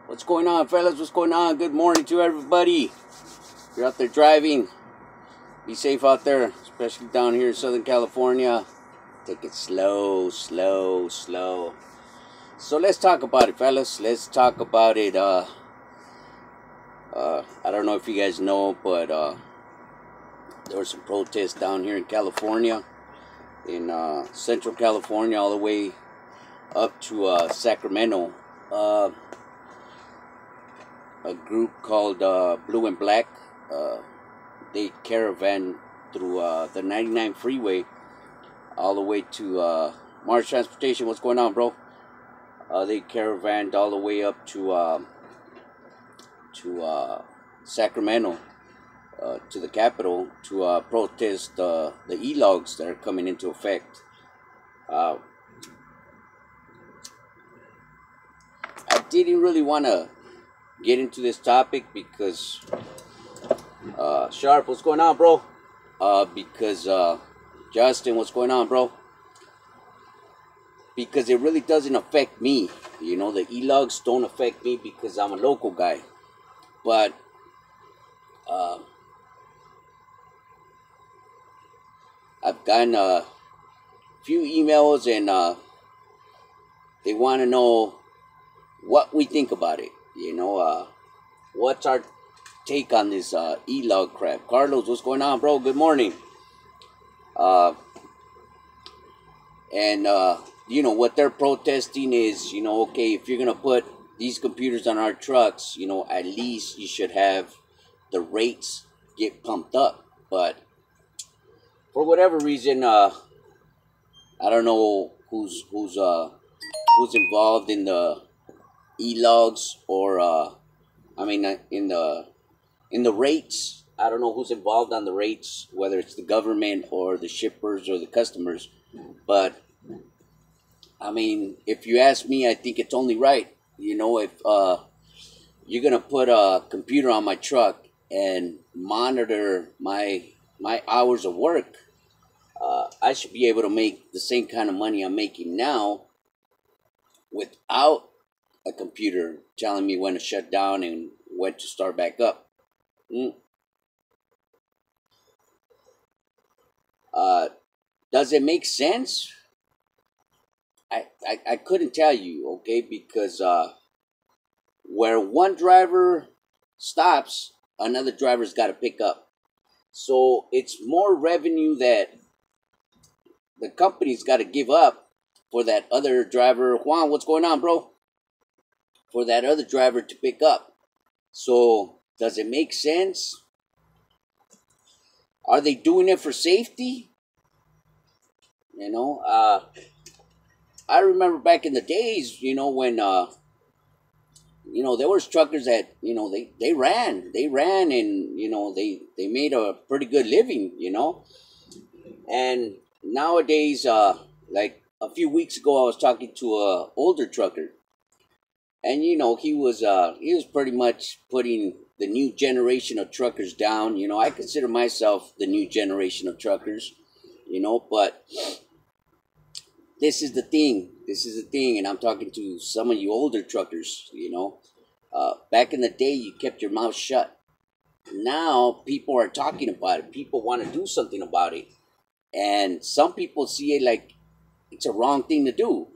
What's going on, fellas? What's going on? Good morning to everybody. If you're out there driving, be safe out there, especially down here in Southern California. Take it slow. So let's talk about it, fellas. Let's talk about it. I don't know if you guys know, but there were some protests down here in California, in Central California, all the way up to Sacramento. A group called Blue and Black, they caravan through the 99 freeway all the way to Mars Transportation. What's going on, bro? They caravanned all the way up to Sacramento, to the capital, to protest the ELD'S that are coming into effect. I didn't really want to get into this topic because Sharp, what's going on, bro? Because Justin, what's going on, bro? Because it really doesn't affect me. You know, the ELD'S don't affect me because I'm a local guy. But I've gotten a few emails and they want to know what we think about it. You know, what's our take on this ELD crap? Carlos, what's going on, bro? Good morning. You know, what they're protesting is, you know, okay, if you're going to put these computers on our trucks, you know, at least you should have the rates get pumped up. But for whatever reason, I don't know who's involved in the ELD'S or in the rates. I don't know who's involved on the rates, whether it's the government or the shippers or the customers. But I mean, if you ask me, I think it's only right. You know, if you're gonna put a computer on my truck and monitor my hours of work, I should be able to make the same kind of money I'm making now without a computer telling me when to shut down and when to start back up. Does it make sense? I couldn't tell you, okay, because where one driver stops, another driver's got to pick up. So it's more revenue that the company's got to give up for that other driver. Juan, what's going on, bro? For that other driver to pick up. So does it make sense? Are they doing it for safety? You know, I remember back in the days, you know, when you know, there was truckers that, you know, they ran and, you know, they made a pretty good living, you know. And nowadays, like a few weeks ago, I was talking to a older trucker. And, you know, he was pretty much putting the new generation of truckers down. You know, I consider myself the new generation of truckers, you know, but this is the thing, and I'm talking to some of you older truckers, you know. Back in the day, you kept your mouth shut. Now, people are talking about it. People want to do something about it. And some people see it like it's a wrong thing to do.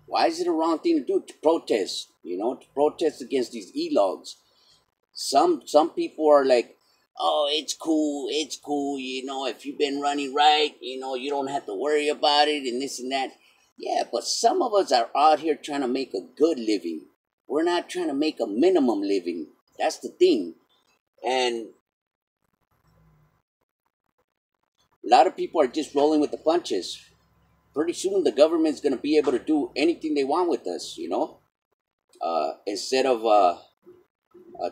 Why is it a wrong thing to do? To protest, you know, to protest against these ELD'S. Some people are like, oh, it's cool, you know, if you've been running right, you know, you don't have to worry about it and this and that. Yeah, but some of us are out here trying to make a good living. We're not trying to make a minimum living. That's the thing. And a lot of people are just rolling with the punches. Pretty soon the government's going to be able to do anything they want with us, you know. Instead of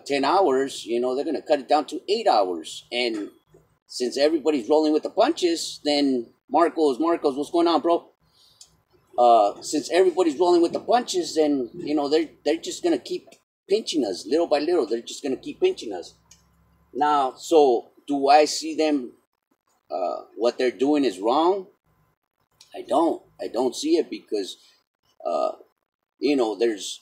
10 hours, you know, they're going to cut it down to 8 hours. And since everybody's rolling with the punches, then Marcos, what's going on, bro? Since everybody's rolling with the punches, then, you know, they're just going to keep pinching us little by little. They're just going to keep pinching us. Now, so do I see them, what they're doing is wrong? I don't see it because You know, there's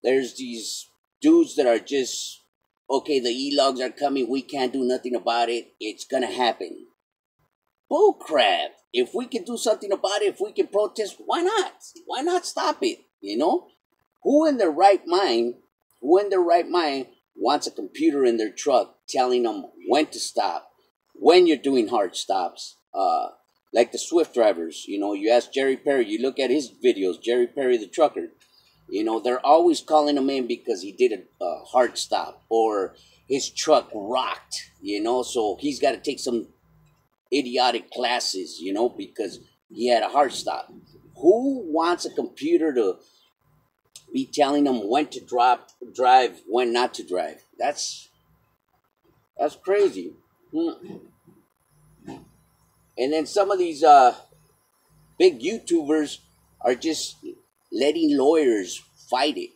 these dudes that are just, okay, the e-logs are coming, we can't do nothing about it, it's gonna happen. Bull crap. If we can do something about it, if we can protest, why not? Why not stop it? You know? Who in their right mind, wants a computer in their truck telling them when to stop, when you're doing hard stops? Like the Swift drivers, you know, you ask Jerry Perry, you look at his videos, Jerry Perry the trucker, you know, they're always calling him in because he did a hard stop or his truck rocked, you know, so he's got to take some idiotic classes, you know, because he had a hard stop. Who wants a computer to be telling them when to drive, when not to drive? That's crazy. And then some of these big YouTubers are just letting lawyers fight it.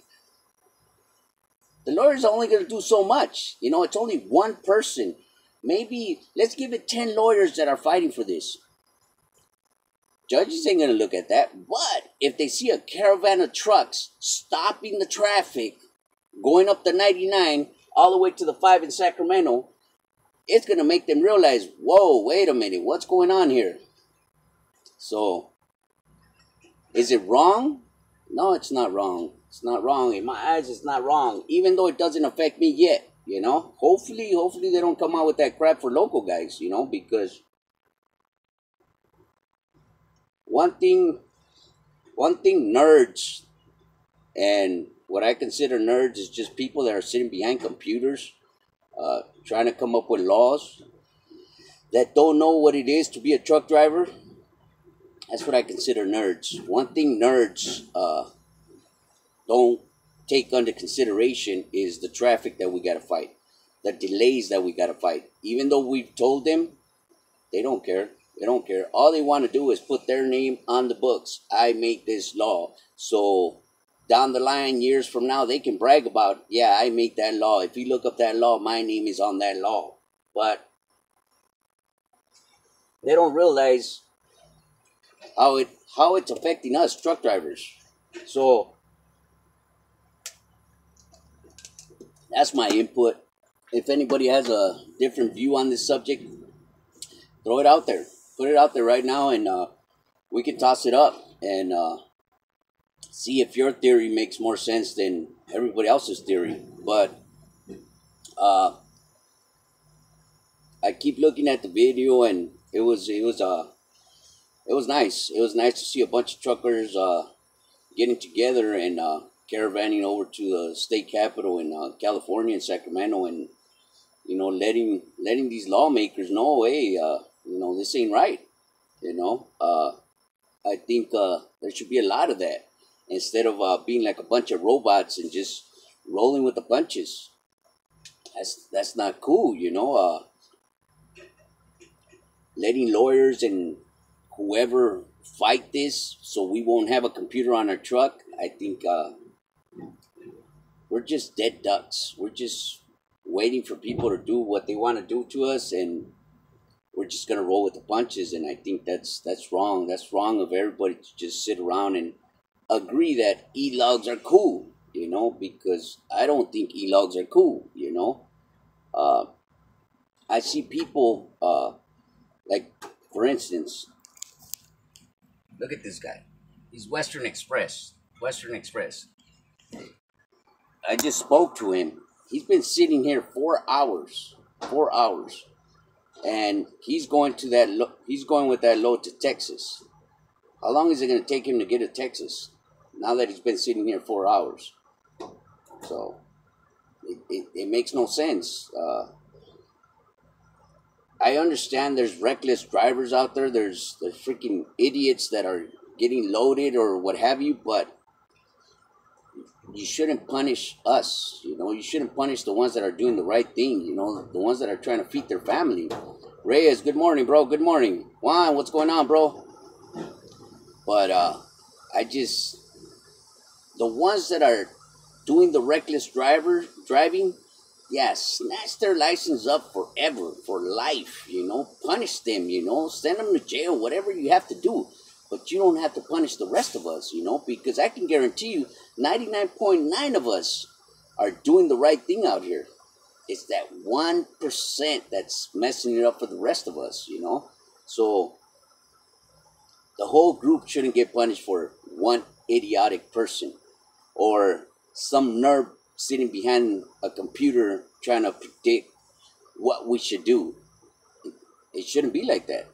The lawyers are only going to do so much. You know, it's only one person. Maybe let's give it 10 lawyers that are fighting for this. Judges ain't going to look at that. But if they see a caravan of trucks stopping the traffic, going up the 99 all the way to the 5 in Sacramento, it's going to make them realize, whoa, wait a minute, what's going on here? So, is it wrong? No, it's not wrong. It's not wrong. In my eyes, it's not wrong. Even though it doesn't affect me yet, you know. Hopefully they don't come out with that crap for local guys, you know, because one thing nerds, and what I consider nerds is just people that are sitting behind computers, trying to come up with laws that don't know what it is to be a truck driver. That's what I consider nerds. One thing nerds don't take under consideration is the traffic that we got to fight, the delays that we got to fight. Even though we've told them, they don't care. They don't care. All they want to do is put their name on the books. I make this law. So down the line, years from now, they can brag about, yeah, I make that law. If you look up that law, my name is on that law. But they don't realize how it's affecting us truck drivers. So that's my input. If anybody has a different view on this subject, throw it out there. Put it out there right now, and we can toss it up and see if your theory makes more sense than everybody else's theory. But I keep looking at the video, and it was nice. It was nice to see a bunch of truckers getting together and caravanning over to the state capitol in California, in Sacramento, and you know, letting these lawmakers know, hey, you know, this ain't right. You know, I think there should be a lot of that instead of being like a bunch of robots and just rolling with the punches. That's not cool. You know, letting lawyers and whoever fight this so we won't have a computer on our truck. I think we're just dead ducks. We're just waiting for people to do what they want to do to us, and we're just gonna roll with the punches. And I think that's wrong. That's wrong of everybody to just sit around and agree that e-logs are cool, you know, because I don't think e-logs are cool, you know. I see people, like, for instance, look at this guy. He's Western Express. Western Express. I just spoke to him. He's been sitting here 4 hours. 4 hours. And he's going to he's going with that load to Texas. How long is it going to take him to get to Texas? Now that he's been sitting here 4 hours. So it makes no sense. I understand there's reckless drivers out there. There's freaking idiots that are getting loaded or what have you, but you shouldn't punish us. You know, you shouldn't punish the ones that are doing the right thing. You know, the ones that are trying to feed their family. Reyes, good morning, bro. Good morning. Juan, what's going on, bro? But the ones that are doing the reckless driving, yeah, snatch their license up forever, for life, you know, punish them, you know, send them to jail, whatever you have to do. but you don't have to punish the rest of us, because I can guarantee you 99.9 of us are doing the right thing out here. It's that 1% that's messing it up for the rest of us. So the whole group shouldn't get punished for one idiotic person or some nerd sitting behind a computer trying to predict what we should do. It shouldn't be like that.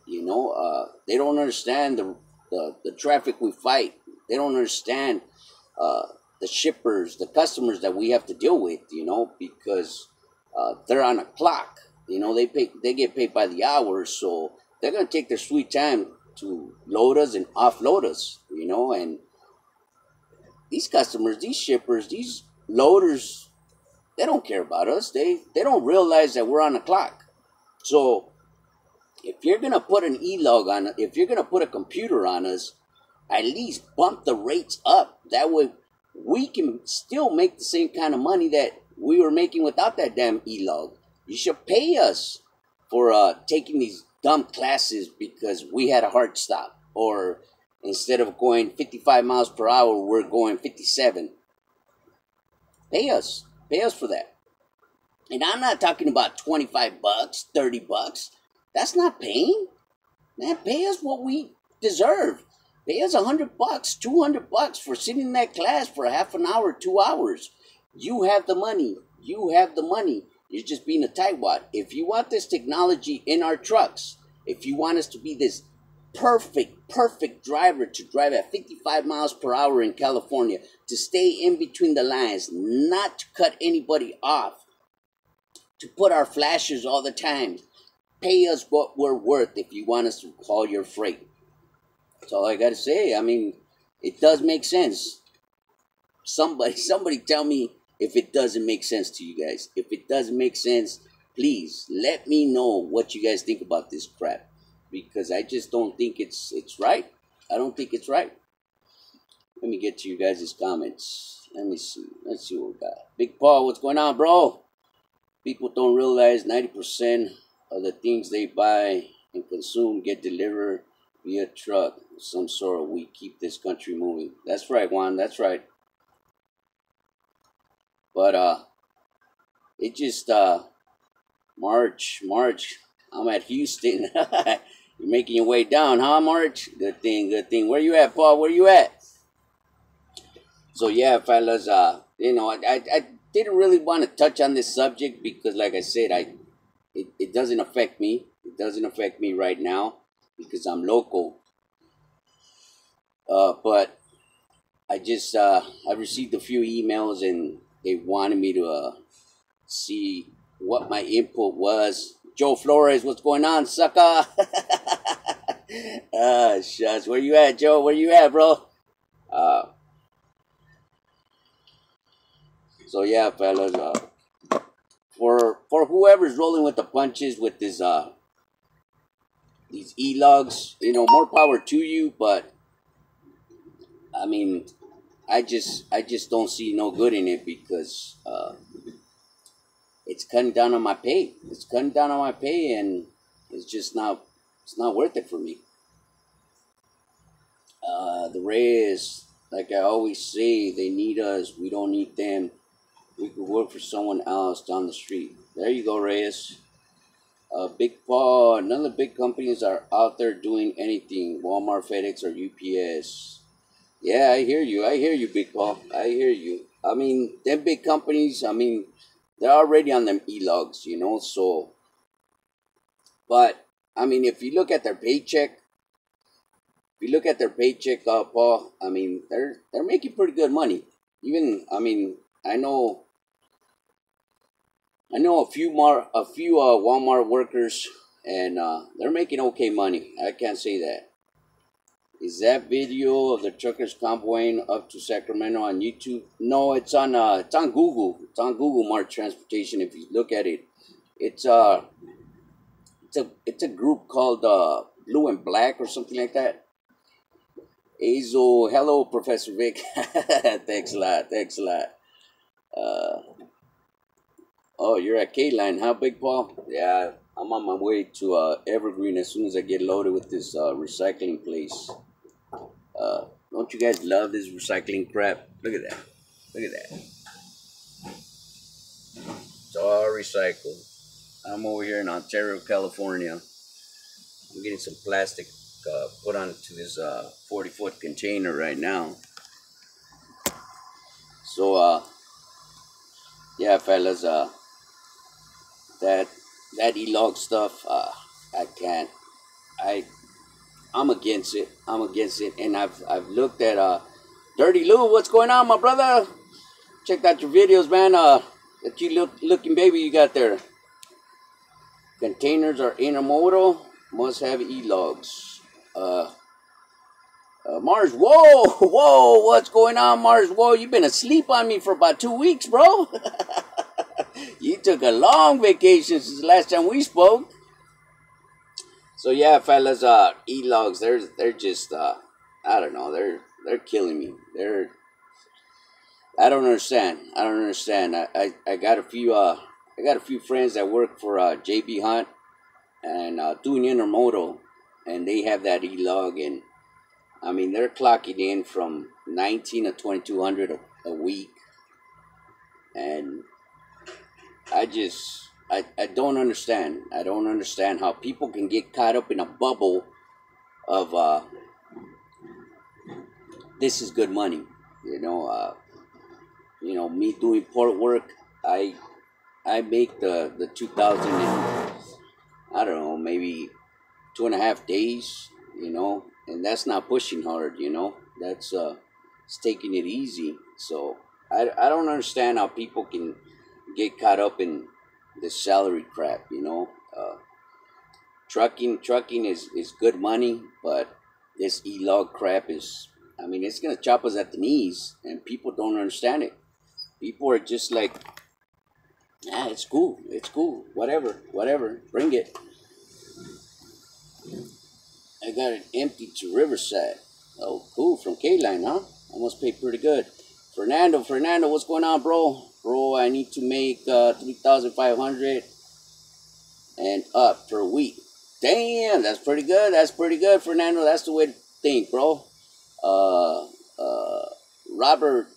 They don't understand the traffic we fight. They don't understand the shippers, the customers that we have to deal with, because they're on a clock. They get paid by the hour, so they're gonna take their sweet time to load us and offload us, and these customers, these shippers, these loaders, they don't care about us. They don't realize that we're on a clock. So if you're gonna put an e-log on, if you're gonna put a computer on us, at least bump the rates up. That way we can still make the same kind of money that we were making without that damn e-log. You should pay us for taking these dumb classes because we had a hard stop, or instead of going 55 miles per hour, we're going 57. Pay us for that. And I'm not talking about $25, $30. That's not paying. Man, pay us what we deserve. Pay us $100, $200 for sitting in that class for half an hour, 2 hours. You have the money. You're just being a tightwad. If you want this technology in our trucks, if you want us to be this perfect driver to drive at 55 miles per hour in California, to stay in between the lines, not to cut anybody off, to put our flashers all the time, pay us what we're worth if you want us to haul your freight. That's all I got to say. I mean, it does make sense. Somebody tell me if it doesn't make sense to you guys. If it doesn't make sense, please let me know what you guys think about this crap, because I just don't think it's right. I don't think it's right. Let me get to you guys' comments. Let me see. Let's see what we got. Big Paul, what's going on, bro? People don't realize 90% of the things they buy and consume get delivered via truck of some sort. We keep this country moving. That's right, Juan. That's right. But it just March. I'm at Houston. You're making your way down, huh, March? Good thing. Where you at, Paul? Where you at? So yeah, fellas. I didn't really want to touch on this subject because, like I said, it doesn't affect me. It doesn't affect me right now because I'm local. But I received a few emails and they wanted me to see what my input was. Joe Flores, what's going on, sucker? Shucks. Where you at, Joe? Where you at, bro? So yeah, fellas. For whoever's rolling with the punches with this these e-logs, more power to you. But I mean, I just don't see no good in it because it's cutting down on my pay. And it's not worth it for me. The Reyes, like I always say, they need us. We don't need them. We could work for someone else down the street. There you go, Reyes. Big Paul, none of the big companies are out there doing anything. Walmart, FedEx, or UPS. Yeah, I hear you, Big Paul. I hear you. I mean, them big companies, they're already on them e-logs, so. But, if you look at their paycheck, Paul, they're making pretty good money. Even, I know a few Walmart workers, and they're making okay money. I can't say that. Is that video of the truckers convoying up to Sacramento on YouTube? No, it's on Google. It's on Google Mart Transportation. If you look at it, it's a group called Blue and Black or something like that. Azo, hello, Professor Vic. Thanks a lot. Oh, you're at K-Line, huh, Big Paul? Yeah, I'm on my way to Evergreen as soon as I get loaded with this recycling place. Don't you guys love this recycling crap? Look at that. Look at that. It's all recycled. I'm over here in Ontario, California. I'm getting some plastic put onto this 40-foot container right now. So, yeah, fellas, that E-log stuff, I can't. I'm against it. I'm against it, and I've looked at Dirty Lou. What's going on, my brother? Checked out your videos, man. That cute looking baby you got there. Containers are intermodal. Must have E-logs. Mars, whoa, what's going on, Mars? Whoa, you've been asleep on me for about 2 weeks, bro. You took a long vacation since the last time we spoke. So yeah, fellas, E-logs, they're just, I don't know, they're killing me. I don't understand. I got a few friends that work for JB Hunt and doing intermodal, and they have that E-log, and I mean they're clocking in from 19 to 2200 a week, and I don't understand. I don't understand how people can get caught up in a bubble of this is good money, me doing port work. I make the 2000 in, I don't know, maybe 2.5 days, and that's not pushing hard, that's it's taking it easy. So I don't understand how people can get caught up in this salary crap, trucking is good money, but this E-log crap is, I mean, it's gonna chop us at the knees, and people don't understand it. People are just like, it's cool, whatever, bring it. I got it empty to Riverside. Oh, cool, from K-Line, huh? I must pay pretty good. Fernando, what's going on, bro? Bro, I need to make 3,500 and up per week. Damn, that's pretty good, Fernando. That's the way to think, bro. Robert,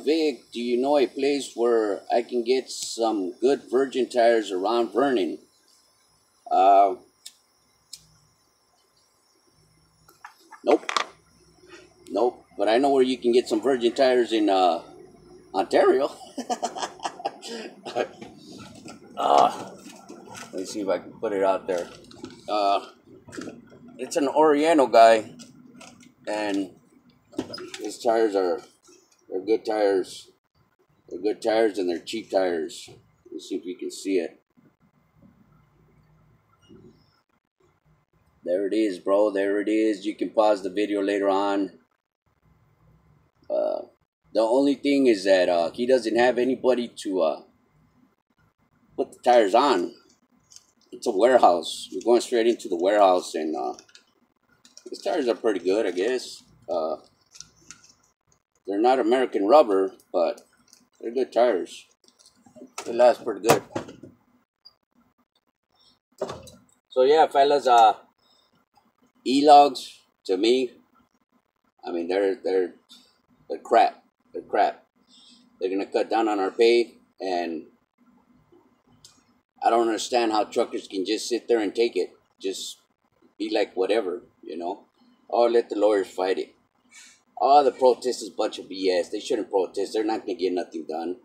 Vic, do you know a place where I can get some good virgin tires around Vernon? Nope. But I know where you can get some virgin tires in Ontario. Let's see if I can put it out there. It's an Oriental guy, and his tires they're good tires. They're good tires, and they're cheap tires. Let's see if you can see it. There it is, bro. There it is. You can pause the video later on. The only thing is that he doesn't have anybody to put the tires on. It's a warehouse. You're going straight into the warehouse, and his tires are pretty good, I guess. They're not American rubber, but they're good tires. They last pretty good. So yeah, fellas, E-logs, to me, I mean, they're crap. They're crap. They're gonna cut down on our pay, and I don't understand how truckers can just sit there and take it. Just be like whatever, Oh, let the lawyers fight it. Oh, the protest is a bunch of BS. They shouldn't protest. They're not gonna get nothing done.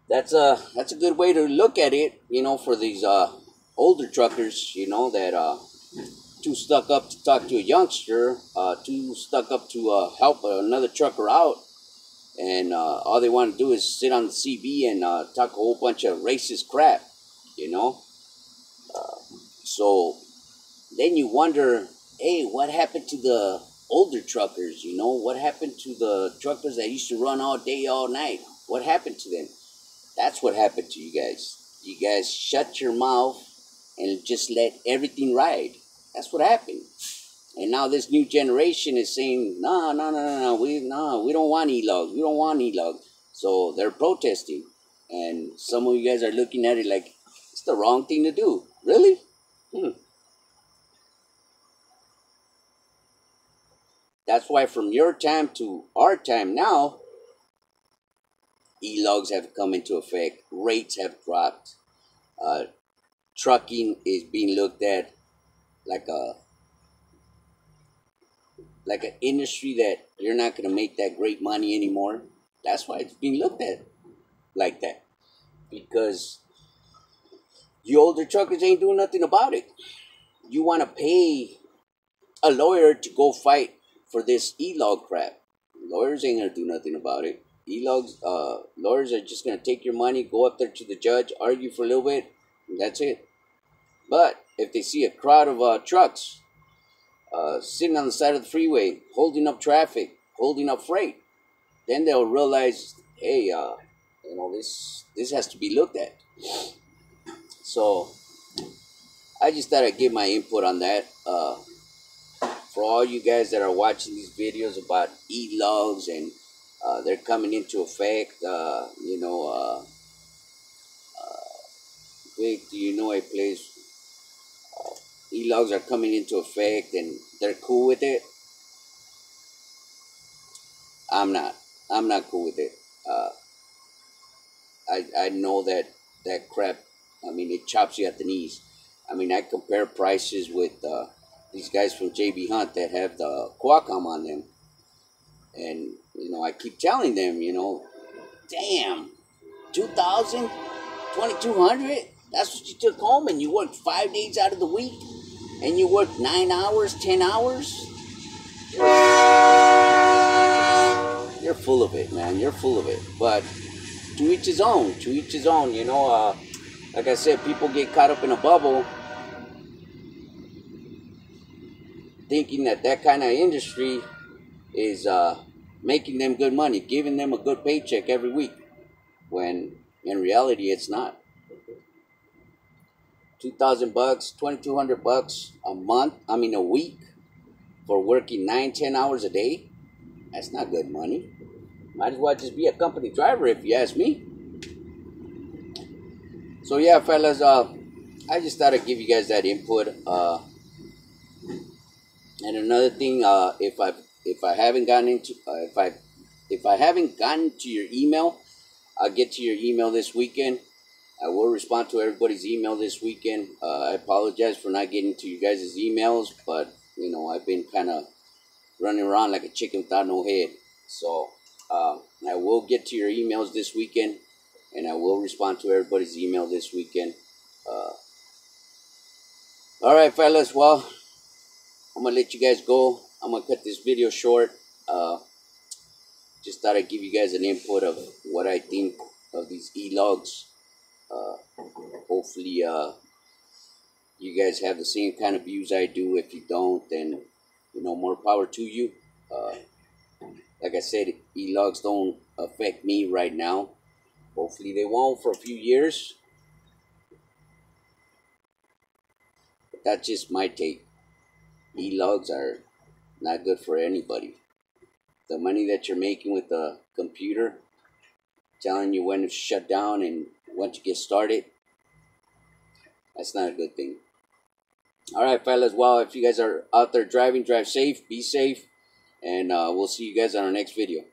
That's a good way to look at it, for these older truckers, that too stuck up to talk to a youngster, too stuck up to help another trucker out, and all they want to do is sit on the CB and talk a whole bunch of racist crap, So then you wonder, hey, what happened to the older truckers? What happened to the truckers that used to run all day, all night? What happened to them? That's what happened to you guys. You guys shut your mouth and just let everything ride. That's what happened. And now this new generation is saying, no, we don't want E-logs. We don't want E-logs. So they're protesting. And some of you guys are looking at it like, it's the wrong thing to do. Really? That's why from your time to our time now, e-logs have come into effect. Rates have dropped. Uh, Trucking is being looked at like an industry that you're not going to make that great money anymore. That's why it's being looked at like that, because you older truckers ain't doing nothing about it. You want to pay a lawyer to go fight for this e-log crap. Lawyers ain't gonna do nothing about it. Lawyers are just gonna take your money, go up there to the judge, argue for a little bit, and that's it. But if they see a crowd of trucks sitting on the side of the freeway, holding up traffic, holding up freight, then they'll realize, hey, this has to be looked at. So I just thought I'd give my input on that. For all you guys that are watching these videos about e-logs and they're coming into effect, Vic, do you know a place? E-logs are coming into effect and they're cool with it. I'm not. I'm not cool with it. I know that crap. I mean, it chops you at the knees. I mean, I compare prices with these guys from JB Hunt that have the Qualcomm on them, and I keep telling them, damn, 2,000, 2,200. That's what you took home, and you worked 5 days out of the week, and you worked 9 hours, 10 hours. You're full of it, man. You're full of it. But to each his own. To each his own. Like I said, people get caught up in a bubble, thinking that kind of industry is making them good money, giving them a good paycheck every week, when in reality it's not. $2,000, $2,200 a month. I mean a week for working 9-10 hours a day. That's not good money. Might as well just be a company driver if you ask me. So yeah, fellas, I just thought I'd give you guys that input. And another thing, if I haven't gotten to your email, I'll get to your email this weekend. I will respond to everybody's email this weekend. I apologize for not getting to you guys' emails, but I've been kind of running around like a chicken without no head. So I will get to your emails this weekend, and I will respond to everybody's email this weekend. All right, fellas. Well, I'm gonna let you guys go. I'm gonna cut this video short. Just thought I'd give you guys an input of what I think of these e-logs. Hopefully, you guys have the same kind of views I do. If you don't, then more power to you. Like I said, e-logs don't affect me right now. Hopefully, they won't for a few years. But that's just my take. E-logs are not good for anybody. The money that you're making with the computer, telling you when to shut down and when to get started, that's not a good thing. All right, fellas. Well, if you guys are out there driving, drive safe, be safe, and we'll see you guys on our next video.